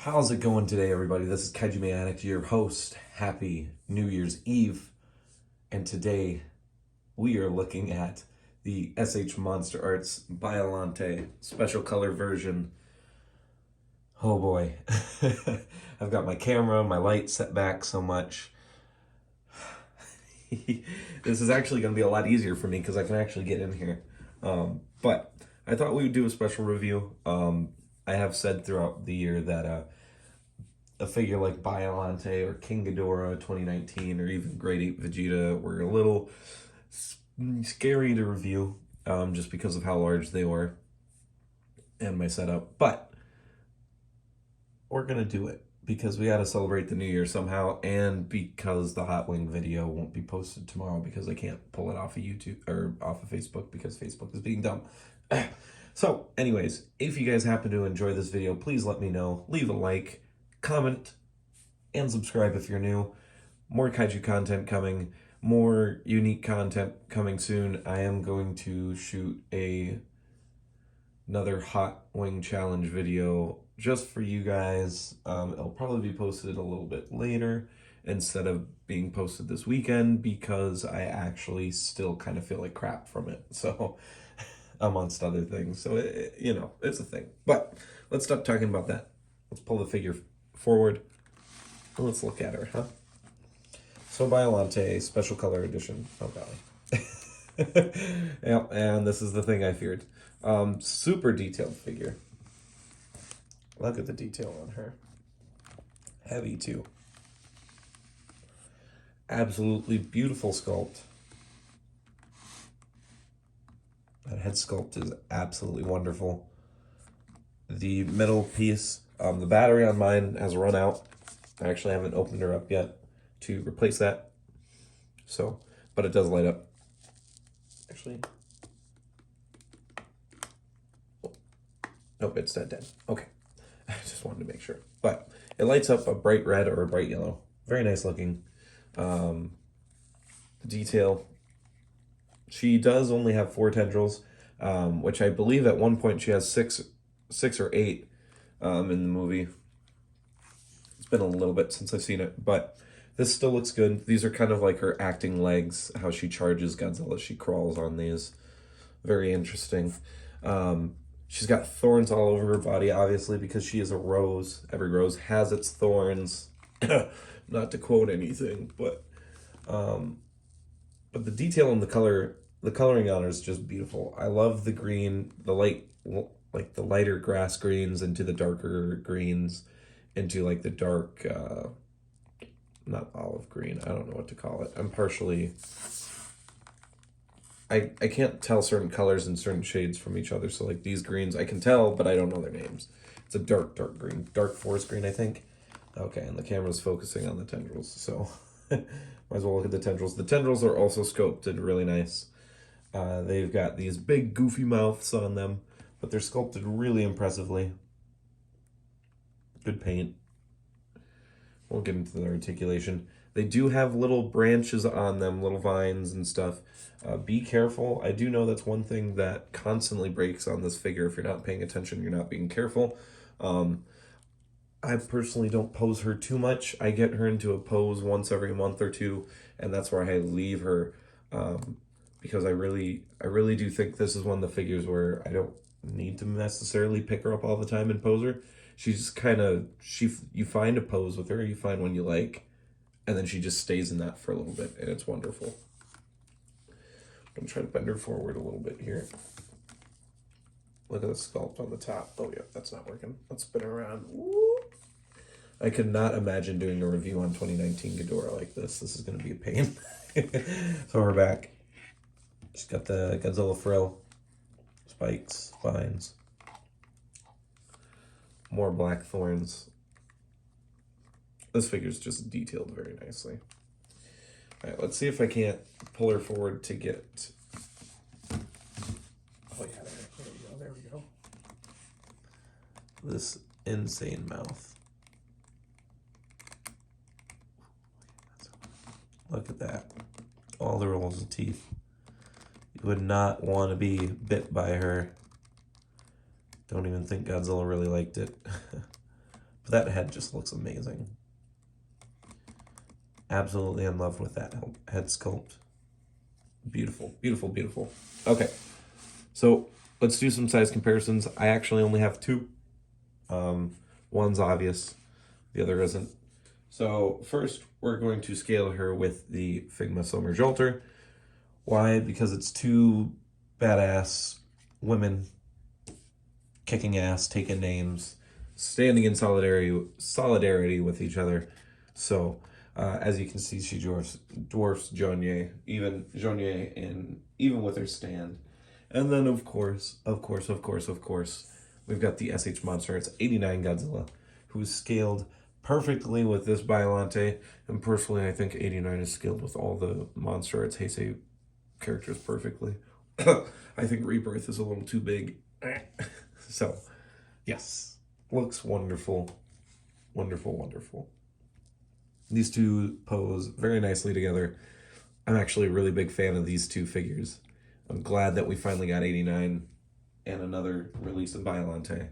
How's it going today, everybody? This is Kaiju Manic, your host. Happy New Year's Eve. And today we are looking at the MonsterArts Biollante special color version. Oh boy. I've got my camera, my light set back so much. This is actually going to be a lot easier for me because I can actually get in here. But I thought we would do a special review. I have said throughout the year that a figure like Biollante or King Ghidorah 2019 or even Great Ape Vegeta were a little scary to review just because of how large they were and my setup. But we're going to do it because we got to celebrate the new year somehow, and because the Hot Wing video won't be posted tomorrow because I can't pull it off of YouTube or off of Facebook because Facebook is being dumb. So anyways, if you guys happen to enjoy this video, please let me know. Leave a like, comment, and subscribe if you're new. More kaiju content coming, more unique content coming soon. I am going to shoot another Hot Wing Challenge video just for you guys. It'll probably be posted a little bit later instead of being posted this weekend because I actually still kind of feel like crap from it. So, amongst other things. So, it's a thing. But let's stop talking about that. Let's pull the figure forward. Let's look at her, huh? So Biollante, special color edition. Oh golly. Yeah, and this is the thing I feared. Super detailed figure. Look at the detail on her. Heavy too. Absolutely beautiful sculpt. That head sculpt is absolutely wonderful. The middle piece, the battery on mine has run out. I actually haven't opened her up yet to replace that. So, but it does light up. Actually, oh, nope, it's dead. Okay, I just wanted to make sure. But it lights up a bright red or a bright yellow. Very nice looking. Detail. She does only have 4 tendrils, which I believe at one point she has six or 8 in the movie. It's been a little bit since I've seen it, but this still looks good. These are kind of like her acting legs, how she charges Godzilla. She crawls on these. Very interesting. She's got thorns all over her body, obviously, because she is a rose. Every rose has its thorns. Not to quote anything, but the detail and the coloring on her is just beautiful. I love the green, the lighter grass greens into the darker greens, into like the dark, not olive green. I don't know what to call it. I'm partially, I can't tell certain colors and certain shades from each other. So like these greens I can tell, but I don't know their names. It's a dark green, dark forest green, I think. Okay, and the camera's focusing on the tendrils, so might as well look at the tendrils. The tendrils are also sculpted really nice. They've got these big goofy mouths on them, but they're sculpted really impressively. Good paint. We'll get into the articulation. They do have little branches on them, little vines and stuff. Be careful. I do know that's one thing that constantly breaks on this figure. If you're not paying attention, you're not being careful. I personally don't pose her too much. I get her into a pose once every month or two, and that's where I leave her, because I really do think this is one of the figures where I don't need to necessarily pick her up all the time and pose her. She's just kind of, you find a pose with her, you find one you like, and then she just stays in that for a little bit, and it's wonderful. I'm going to try to bend her forward a little bit here. Look at the sculpt on the top. Oh yeah, that's not working. Let's spin her around. Woo! I could not imagine doing a review on 2019 Ghidorah like this. This is going to be a pain. So we're back. She's got the Godzilla frill, spikes, vines, more black thorns. This figure's just detailed very nicely. All right, let's see if I can't pull her forward to get... Oh yeah, there we go. This insane mouth. Look at that. All the rows of teeth. You would not want to be bit by her. Don't even think Godzilla really liked it. But that head just looks amazing. Absolutely in love with that head sculpt. Beautiful, beautiful, beautiful. Okay, so let's do some size comparisons. I actually only have two. One's obvious, the other isn't. So first, we're going to scale her with the Figma Summer Jolter. Why? Because it's two badass women kicking ass, taking names, standing in solidarity with each other. So, as you can see, she dwarfs Jonier, even with her stand. And then, of course, we've got the SH MonsterArts 89 Godzilla, who's scaled perfectly with this Biollante. And personally, I think 89 is scaled with all the MonsterArts Heisei characters perfectly. I think Rebirth is a little too big. So, yes, looks wonderful. Wonderful, wonderful. These two pose very nicely together. I'm actually a really big fan of these two figures. I'm glad that we finally got 89 and another release of Biollante.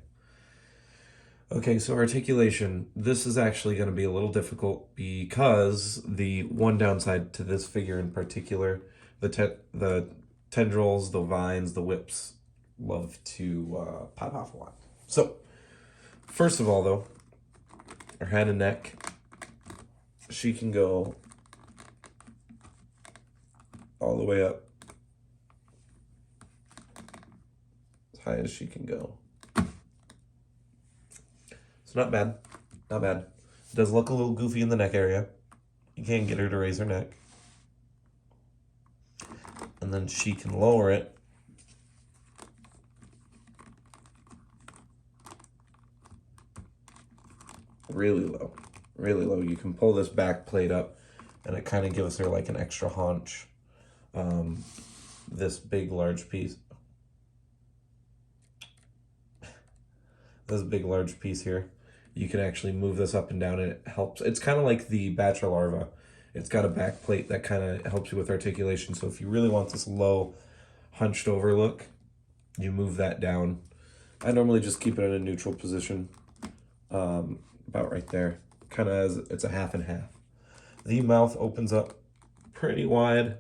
Okay, so articulation. This is actually going to be a little difficult because the one downside to this figure in particular, the tendrils, the vines, the whips love to pop off a lot. So, first of all, though, her head and neck, she can go all the way up as high as she can go. It's not bad, not bad. It does look a little goofy in the neck area. You can't get her to raise her neck. And then she can lower it really low, really low. You can pull this back plate up and it kind of gives her like an extra haunch. This big large piece, here, you can actually move this up and down and it helps. It's kind of like the Bachelor larva. It's got a back plate that kind of helps you with articulation. So if you really want this low, hunched over look, you move that down. I normally just keep it in a neutral position, about right there. Kind of as it's a half and half. The mouth opens up pretty wide.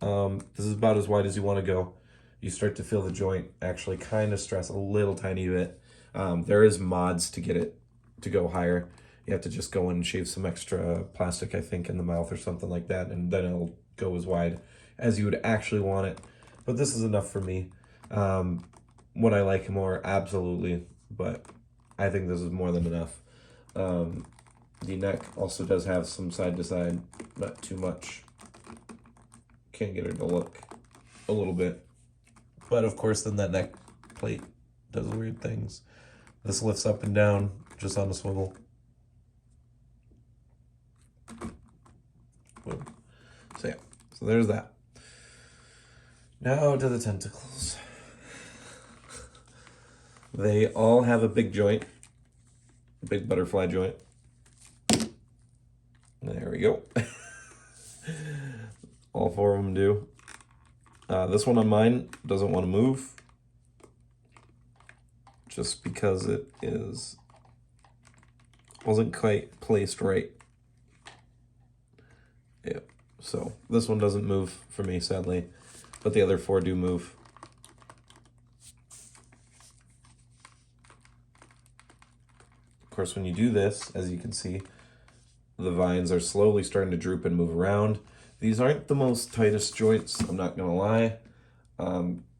This is about as wide as you want to go. You start to feel the joint actually kind of stress a little tiny bit. There is mods to get it to go higher. You have to just go in and shave some extra plastic, I think, in the mouth or something like that, and then it'll go as wide as you would actually want it. But this is enough for me. Would I like more? Absolutely, but I think this is more than enough. The neck also does have some side to side, not too much. Can't get her to look a little bit. But of course, then that neck plate does weird things. This lifts up and down just on a swivel. Boom. So yeah, so there's that. Now to the tentacles. They all have a big joint, big butterfly joint. There we go. All four of them do. This one on mine doesn't want to move, just because it wasn't quite placed right. Yeah, so this one doesn't move for me, sadly, but the other four do move. Of course, when you do this, as you can see, the vines are slowly starting to droop and move around. These aren't the most tightest joints, I'm not gonna lie.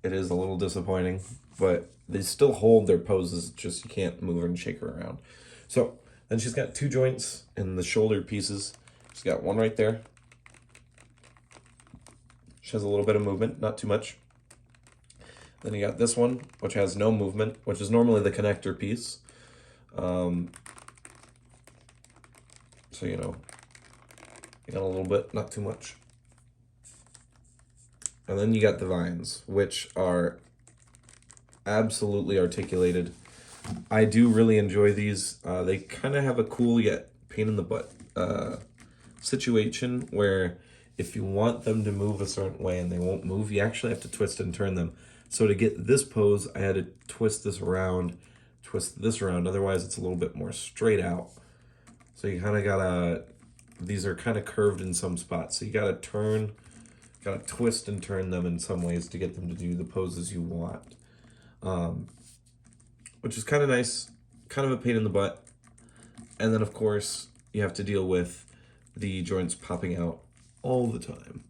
It is a little disappointing, but they still hold their poses, just you can't move her and shake her around. So then she's got two joints in the shoulder pieces. She's got one right there. She has a little bit of movement, not too much. Then you got this one, which has no movement, which is normally the connector piece. So, you know, you got a little bit, not too much. And then you got the vines, which are absolutely articulated. I do really enjoy these. They kind of have a cool yet pain in the butt situation where if you want them to move a certain way and they won't move, you actually have to twist and turn them. So to get this pose, I had to twist this around twist this around. Otherwise, it's a little bit more straight out. So you kind of gotta, these are kind of curved in some spots. So you gotta twist and turn them in some ways to get them to do the poses you want. Which is kind of nice, kind of a pain in the butt. And then of course, you have to deal with the joints popping out all the time.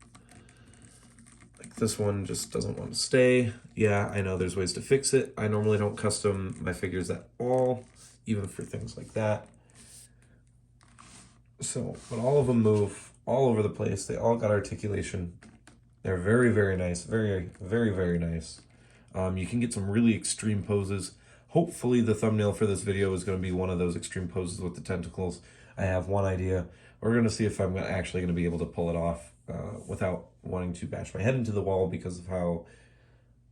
Like this one just doesn't want to stay. Yeah, I know there's ways to fix it. I normally don't custom my figures at all, even for things like that. So, but all of them move all over the place. They all got articulation. They're very, very nice. Very, very, very nice. You can get some really extreme poses. Hopefully the thumbnail for this video is going to be one of those extreme poses with the tentacles. I have one idea. We're going to see if I'm actually going to be able to pull it off without wanting to bash my head into the wall because of how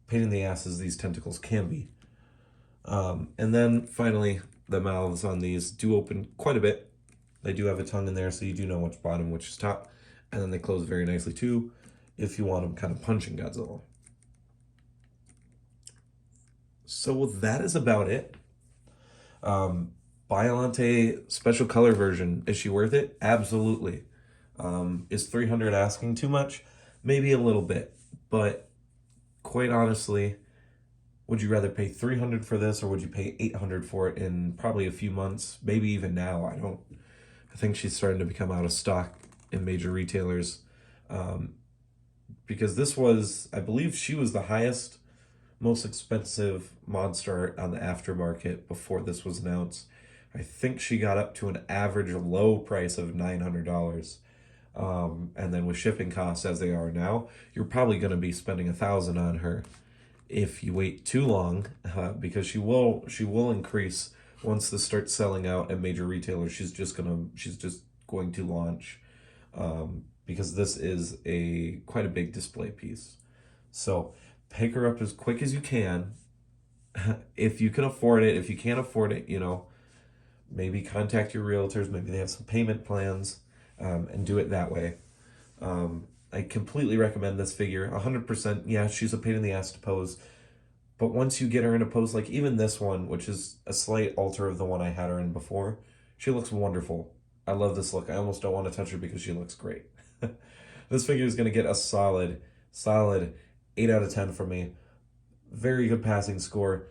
pain in the asses these tentacles can be. And then finally, the mouths on these do open quite a bit. They do have a tongue in there, so you do know which bottom, which is top. And then they close very nicely too, if you want them kind of punching Godzilla. So that is about it. Biollante special color version, is she worth it? Absolutely. Is $300 asking too much? Maybe a little bit, but quite honestly, would you rather pay $300 for this, or would you pay $800 for it in probably a few months? Maybe even now. I think she's starting to become out of stock in major retailers, because this was, I believe she was the highest, most expensive monster art on the aftermarket before this was announced. I think she got up to an average low price of $900. And then with shipping costs as they are now, you're probably going to be spending $1,000 on her if you wait too long, because she will increase once this starts selling out at major retailers. She's just going to launch, because this is quite a big display piece. So pick her up as quick as you can. If you can afford it. If you can't afford it, maybe contact your realtors. Maybe they have some payment plans, and do it that way. I completely recommend this figure, 100%. Yeah, she's a pain in the ass to pose, but once you get her in a pose, like even this one, which is a slight alter of the one I had her in before, she looks wonderful. I love this look. I almost don't want to touch her because she looks great. This figure is going to get a solid 8 out of 10 from me. Very good passing score.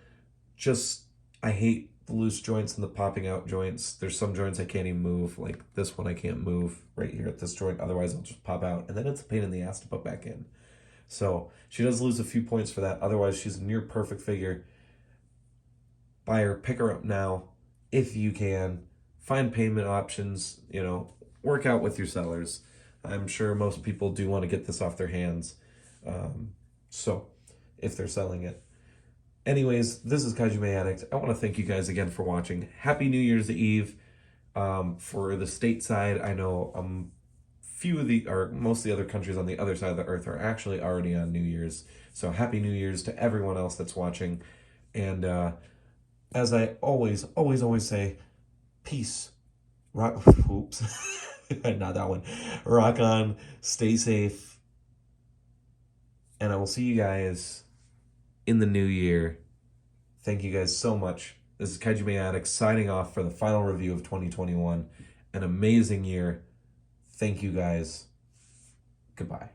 Just, I hate the loose joints and the popping out joints. There's some joints I can't even move. Like this one I can't move right here at this joint. Otherwise I'll just pop out. And then it's a pain in the ass to put back in. So she does lose a few points for that. Otherwise she's a near perfect figure. Buy her, pick her up now if you can. Find payment options, work out with your sellers. I'm sure most people do want to get this off their hands. So if they're selling it. Anyways, this is Kaiju Addict. I want to thank you guys again for watching. Happy New Year's Eve. For the stateside, I know most of the other countries on the other side of the earth are actually already on New Year's. So happy New Year's to everyone else that's watching. And as I always say, peace. Oops. Not that one. Rock on. Stay safe. And I will see you guys in the new year. Thank you guys so much. This is Kaiju Addict signing off for the final review of 2021. An amazing year. Thank you guys. Goodbye.